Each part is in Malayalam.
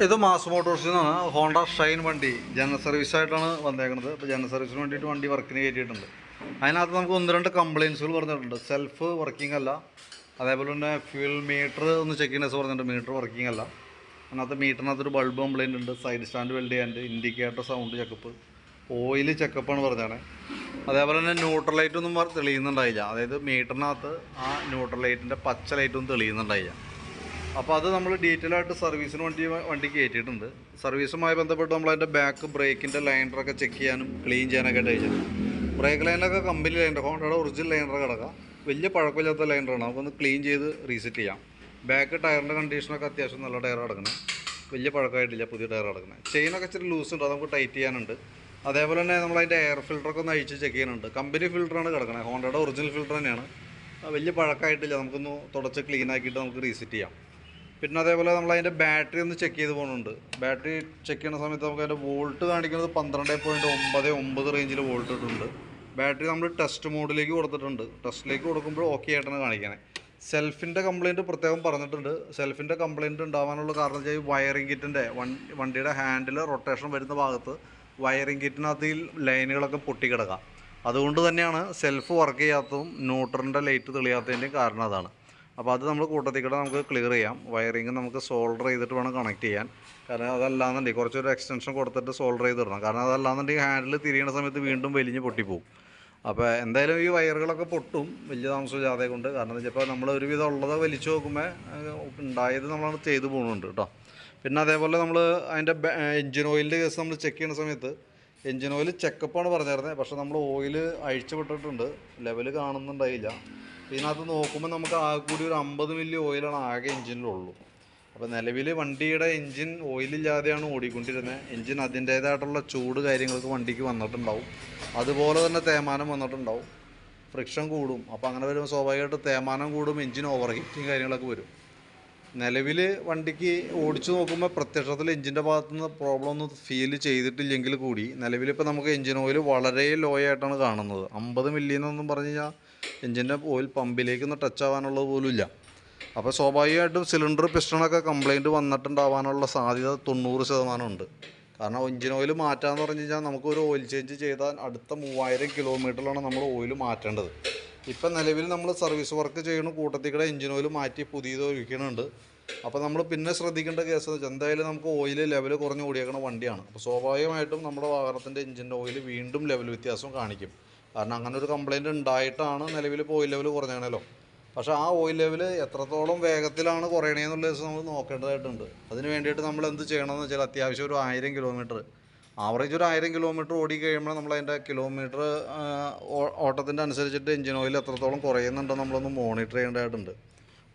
ഇത് മാസ് മോട്ടോഴ്സിൽ നിന്നാണ് ഹോണ്ട ഷൈൻ വണ്ടി ജനറൽ സർവീസായിട്ടാണ് വന്നേക്കുന്നത്. ഇപ്പോൾ ജനറൽ സർവീസിന് വേണ്ടിയിട്ട് വണ്ടി വർക്കിന് കയറ്റിയിട്ടുണ്ട്. അതിനകത്ത് നമുക്ക് 1-2 കംപ്ലയിൻസുകൾ പറഞ്ഞിട്ടുണ്ട്. സെൽഫ് വർക്കിംഗ് അല്ല, അതേപോലെ തന്നെ ഫ്യൂൽ മീറ്റർ ഒന്ന് ചെക്ക് ചെയ്യണമെന്ന് പറഞ്ഞിട്ടുണ്ട്. മീറ്റർ വർക്കിംഗ് അല്ല. അതിനകത്ത് മീറ്ററിനകത്തൊരു ബൾബ് കംപ്ലയിൻ്റ് ഉണ്ട്, സൈഡ് സ്റ്റാൻഡ് വെൽഡ് ചെയ്യാനുണ്ട്, ഇൻഡിക്കേറ്റർ സൗണ്ട് ചെക്കപ്പ്, ഓയിൽ ചെക്കപ്പാണ് പറഞ്ഞാണ്. അതേപോലെ തന്നെ ന്യൂട്രൽ ലൈറ്റ് ഒന്നും തെളിയുന്നുണ്ടായില്ല. അതായത് മീറ്ററിനകത്ത് ആ ന്യൂട്രൽ ലൈറ്റിൻ്റെ പച്ച ലൈറ്റൊന്നും തെളിയുന്നുണ്ടായില്ല. അപ്പോൾ അത് നമ്മൾ ഡീറ്റെയിൽ ആയിട്ട് സർവീസിന് വണ്ടി കയറ്റിയിട്ടുണ്ട്. സർവീസുമായി ബന്ധപ്പെട്ട് നമ്മളതിൻ്റെ ബാക്ക് ബ്രേക്കിൻ്റെ ലൈനറൊക്കെ ചെക്ക് ചെയ്യാനും ക്ലീൻ ചെയ്യാനൊക്കെ ആയിട്ട് ബ്രേക്ക് ലൈനറൊക്കെ കമ്പനി ലൈനർ, ഹോണ്ടയുടെ ഒറിജിനൽ ലൈനർ കിടക്കുക, വലിയ പഴക്കമില്ലാത്ത ലൈനറാണ്. നമുക്കൊന്ന് ക്ലീൻ ചെയ്ത് റീസെറ്റ് ചെയ്യാം. ബാക്ക് ടയറിൻ്റെ കണ്ടീഷനൊക്കെ അത്യാവശ്യം നല്ല ടയർ കിടക്കുന്നത്, വലിയ പഴക്കമായിട്ടില്ല, പുതിയ ടയർ കിടക്കുന്നത്. ചെയിനൊക്കെ ഇച്ചിരി ലൂസ് ഉണ്ട്, അത് നമുക്ക് ടൈറ്റ് ചെയ്യാനുണ്ട്. അതേപോലെ തന്നെ നമ്മളതിൻ്റെ എയർ ഫിൽറ്ററൊക്കെ ഒന്ന് അഴിച്ച് ചെക്ക് ചെയ്യാനുണ്ട്. കമ്പനി ഫിൽറ്ററാണ് കിടക്കുന്നത്, ഹോണ്ടയുടെ ഒറിജിനൽ ഫിൽറ്റർ തന്നെയാണ്, വലിയ പഴക്കമായിട്ടില്ല. നമുക്കൊന്ന് തുടച്ച് ക്ലീൻ ആക്കിയിട്ട് നമുക്ക് റീസെറ്റ് ചെയ്യാം. പിന്നെ അതേപോലെ നമ്മളതിൻ്റെ ബാറ്ററി ഒന്ന് ചെക്ക് ചെയ്ത് പോകുന്നുണ്ട്. ബാറ്ററി ചെക്ക് ചെയ്യുന്ന സമയത്ത് നമുക്ക് അതിൻ്റെ വോൾട്ട് കാണിക്കുന്നത് 12.99 റേഞ്ചിൽ വോൾട്ട് ഇട്ടുണ്ട്. ബാറ്ററി നമ്മൾ ടെസ്റ്റ് മോഡിലേക്ക് കൊടുത്തിട്ടുണ്ട്. ടെസ്റ്റിലേക്ക് കൊടുക്കുമ്പോൾ ഓക്കെ ആയിട്ടാണ് കാണിക്കണേ. സെൽഫിൻ്റെ കംപ്ലയിൻറ്റ് പ്രത്യേകം പറഞ്ഞിട്ടുണ്ട്. സെൽഫിൻ്റെ കംപ്ലയിൻറ്റ് ഉണ്ടാകാനുള്ള കാരണം വെച്ചാൽ വയറിംഗ് കിറ്റിൻ്റെ വണ്ടിയുടെ ഹാൻഡിൽ റൊട്ടേഷൻ വരുന്ന ഭാഗത്ത് വയറിംഗ് കിറ്റിനകത്ത് ഈ ലൈനുകളൊക്കെ പൊട്ടിക്കിടക്കാം. അതുകൊണ്ട് തന്നെയാണ് സെൽഫ് വർക്ക് ചെയ്യാത്തതും ന്യൂട്രലിൻ്റെ ലൈറ്റ് തെളിയാത്തതിൻ്റെയും കാരണം അതാണ്. അപ്പോൾ അത് നമ്മൾ കൂട്ടത്തിൽക്കൂടെ നമുക്ക് ക്ലിയർ ചെയ്യാം. വയറിങ് നമുക്ക് സോൾഡർ ചെയ്തിട്ട് വേണം കണക്ട് ചെയ്യാൻ. കാരണം അതല്ലാന്നുണ്ടെങ്കിൽ കുറച്ചൊരു എക്സ്റ്റൻഷൻ കൊടുത്തിട്ട് സോൾഡർ ചെയ്തിടണം. കാരണം അതല്ലാന്നുണ്ടെങ്കിൽ ഹാൻഡിൽ തിരിയണ സമയത്ത് വീണ്ടും വലിഞ്ഞ് പൊട്ടിപ്പോവും. അപ്പോൾ എന്തായാലും ഈ വയറുകളൊക്കെ പൊട്ടും വലിയ താമസമില്ലാതെ കൊണ്ട്. കാരണം എന്താ വെച്ചാൽ ഇപ്പോൾ നമ്മൾ ഒരുവിധം ഉള്ളത് വലിച്ചു നോക്കുമ്പോൾ ഉണ്ടായത് നമ്മളാണ് ചെയ്തു പോകുന്നുണ്ട് കേട്ടോ. പിന്നെ അതേപോലെ നമ്മൾ അതിൻ്റെ എൻജിൻ ഓയിലിൻ്റെ കേസ് നമ്മൾ ചെക്ക് ചെയ്യുന്ന സമയത്ത് എൻജിൻ ഓയിൽ ചെക്കപ്പാണ് പറഞ്ഞിരുന്നത്. പക്ഷേ നമ്മൾ ഓയിൽ അഴിച്ചു വിട്ടിട്ടുണ്ട്, ലെവൽ കാണുന്നുണ്ടായില്ല. ഇതിനകത്ത് നോക്കുമ്പോൾ നമുക്ക് ആകെ കൂടി ഒരു 50 മില്ലി ഓയിലാണ് ആകെ എൻജിനിലുള്ളൂ. അപ്പോൾ നിലവിൽ വണ്ടിയുടെ എൻജിൻ ഓയിലില്ലാതെയാണ് ഓടിക്കൊണ്ടിരുന്നത്. എൻജിൻ അതിൻ്റേതായിട്ടുള്ള ചൂട് കാര്യങ്ങൾക്ക് വണ്ടിക്ക് വന്നിട്ടുണ്ടാവും. അതുപോലെ തന്നെ തേയ്മാനം വന്നിട്ടുണ്ടാവും, ഫ്രിക്ഷൻ കൂടും. അപ്പോൾ അങ്ങനെ വരുമ്പോൾ സ്വാഭാവികമായിട്ട് തേയ്മാനം കൂടും, എൻജിൻ ഓവർ ഹീറ്റിങ് കാര്യങ്ങളൊക്കെ വരും. നിലവിൽ വണ്ടിക്ക് ഓടിച്ചു നോക്കുമ്പോൾ പ്രത്യക്ഷത്തിൽ എൻജിൻ്റെ ഭാഗത്തുനിന്ന് പ്രോബ്ലം ഒന്നും ഫീൽ ചെയ്തിട്ടില്ലെങ്കിൽ കൂടി നിലവിലിപ്പോൾ നമുക്ക് എൻജിൻ ഓയിൽ വളരെ ലോ ആയിട്ടാണ് കാണുന്നത്. 50 മില്ലി എന്നൊന്നും പറഞ്ഞു കഴിഞ്ഞാൽ എൻജിൻ്റെ ഓയിൽ പമ്പിലേക്കൊന്നും ടച്ച് ആവാനുള്ളത് പോലും ഇല്ല. അപ്പോൾ സ്വാഭാവികമായിട്ടും സിലിണ്ടർ പിസ്റ്റണൊക്കെ കംപ്ലയിൻറ്റ് വന്നിട്ടുണ്ടാവാനുള്ള സാധ്യത 90% ഉണ്ട്. കാരണം എൻജിൻ ഓയിൽ മാറ്റാമെന്ന് പറഞ്ഞു കഴിഞ്ഞാൽ നമുക്കൊരു ഓയിൽ ചേഞ്ച് ചെയ്താൽ അടുത്ത 3000 കിലോമീറ്ററിലാണ് നമ്മൾ ഓയിൽ മാറ്റേണ്ടത്. ഇപ്പം നിലവിൽ നമ്മൾ സർവീസ് വർക്ക് ചെയ്യുന്ന കൂട്ടത്തിൽക്കൂടെ എൻജിൻ ഓയിൽ മാറ്റി പുതിയത് ഒഴിക്കുന്നുണ്ട്. അപ്പോൾ നമ്മൾ പിന്നെ ശ്രദ്ധിക്കേണ്ട കേസ് എന്ന് വെച്ചാൽ എന്തായാലും നമുക്ക് ഓയിൽ ലെവൽ കുറഞ്ഞ് ഓടിയേക്കുന്ന വണ്ടിയാണ്. അപ്പോൾ സ്വാഭാവികമായിട്ടും നമ്മുടെ വാഹനത്തിൻ്റെ എൻജിൻ്റെ ഓയിൽ വീണ്ടും ലെവൽ വ്യത്യാസം കാണിക്കും. കാരണം അങ്ങനെ ഒരു കംപ്ലയിൻറ്റ് ഉണ്ടായിട്ടാണ് നിലവിൽ ഇപ്പോൾ ഓയിൽ ലെവൽ കുറഞ്ഞാണല്ലോ. പക്ഷേ ആ ഓയിൽ ലെവൽ എത്രത്തോളം വേഗത്തിലാണ് കുറയണേന്നുള്ള ദിവസം നമ്മൾ നോക്കേണ്ടതായിട്ടുണ്ട്. അതിന് വേണ്ടിയിട്ട് നമ്മൾ എന്ത് ചെയ്യണമെന്ന് വെച്ചാൽ അത്യാവശ്യം ഒരു 1000 കിലോമീറ്റർ, ആവറേജ് ഒരു 1000 കിലോമീറ്റർ ഓടി കഴിയുമ്പോൾ നമ്മളതിൻ്റെ കിലോമീറ്റർ ഓട്ടത്തിൻ്റെ അനുസരിച്ചിട്ട് എൻജിൻ ഓയിൽ എത്രത്തോളം കുറയുന്നുണ്ടോ നമ്മളൊന്ന് മോണിറ്റർ ചെയ്യേണ്ടതായിട്ടുണ്ട്.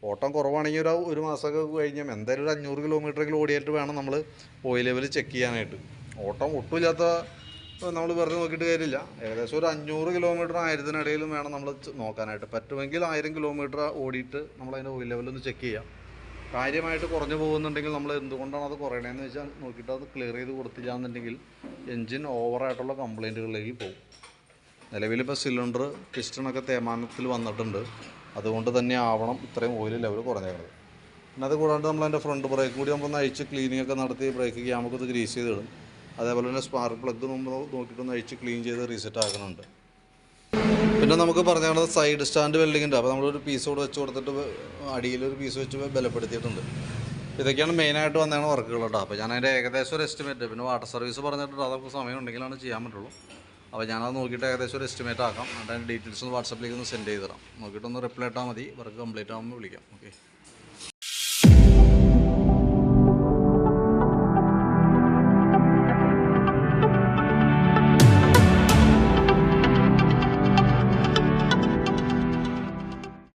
ഓട്ടം കുറവാണെങ്കിൽ ഒരു മാസമൊക്കെ കഴിഞ്ഞാൽ എന്തായാലും ഒരു 500 കിലോമീറ്ററെങ്കിലും ഓടിയിട്ട് വേണം നമ്മൾ ഓയിൽ ലെവൽ ചെക്ക് ചെയ്യാനായിട്ട്. ഓട്ടം ഒട്ടുമില്ലാത്ത നമ്മൾ വെറുതെ നോക്കിയിട്ട് കാര്യമില്ല. ഏകദേശം ഒരു 500 കിലോമീറ്റർ 1000-ത്തിനിടയിലും വേണം നമ്മൾ നോക്കാനായിട്ട്. പറ്റുമെങ്കിൽ 1000 കിലോമീറ്റർ ഓടിയിട്ട് നമ്മളതിൻ്റെ ഓയിൽ ലെവലൊന്ന് ചെക്ക് ചെയ്യാം. കാര്യമായിട്ട് കുറഞ്ഞു പോകുന്നുണ്ടെങ്കിൽ നമ്മൾ എന്തുകൊണ്ടാണ് അത് കുറയണതെന്ന് വെച്ചാൽ നോക്കിയിട്ട് അത് ക്ലിയർ ചെയ്ത് കൊടുത്തില്ല എന്നുണ്ടെങ്കിൽ എൻജിൻ ഓവറായിട്ടുള്ള കംപ്ലയിൻറ്റുകളിലേക്ക് പോകും. നിലവിലിപ്പോൾ സിലിണ്ടർ പിസ്റ്റണൊക്കെ തേയ്മാനത്തിൽ വന്നിട്ടുണ്ട്. അതുകൊണ്ട് തന്നെ ആവണം ഇത്രയും ഓയിൽ ലെവൽ കുറഞ്ഞേക്കുന്നത്. പിന്നെ അത് കൂടാണ്ട് നമ്മളതിൻ്റെ ഫ്രണ്ട് ബ്രേക്ക് കൂടി നമ്മളൊന്ന് അഴിച്ച് ക്ലീനിങ് ഒക്കെ നടത്തി ബ്രേക്ക് ക്യാമൊക്കെ ഇത് ഗ്രീസ് ചെയ്തിടും. അതേപോലെ തന്നെ സ്പാർക്ക് പ്ലഗ് നമ്മൾ നോക്കിയിട്ടൊന്ന് അഴിച്ച് ക്ലീൻ ചെയ്ത് റീസെറ്റ് ആക്കുന്നുണ്ട്. പിന്നെ നമുക്ക് പറഞ്ഞത് സൈഡ് സ്റ്റാൻഡ് വെൽഡിങ്ങിൻ്റെ, അപ്പോൾ നമ്മളൊരു പീസ് കൂടെ വെച്ച് കൊടുത്തിട്ട് അടിയിലൊരു പീസ് വെച്ച് ബലപ്പെടുത്തിയിട്ടുണ്ട്. ഇതൊക്കെയാണ് മെയിനായിട്ട് വന്നതാണ് വർക്കുകൾ കേട്ടോ. അപ്പോൾ ഞാൻ അതിൻ്റെ ഏകദേശം ഒരു എസ്റ്റിമേറ്റ്, പിന്നെ വാട്ടർ സർവീസ് പറഞ്ഞിട്ടുണ്ട്, അതൊക്കെ സമയം ഉണ്ടെങ്കിലാണ് ചെയ്യാൻ പറ്റുള്ളൂ. അപ്പോൾ ഞാനത് നോക്കിയിട്ട് ഏകദേശം ഒരു എസ്റ്റിമേറ്റ് ആക്കാം. അതിൻ്റെ ഡീറ്റെയിൽസ് ഒന്ന് വാട്സപ്പിലേക്ക് ഒന്ന് സെൻഡ് ചെയ്ത് തരാം. നോക്കിയിട്ടൊന്ന് റിപ്ലൈ ഇട്ടാൽ മതി. വർക്ക് കംപ്ലീറ്റ് ആകുമ്പോൾ വിളിക്കാം. ഓക്കെ.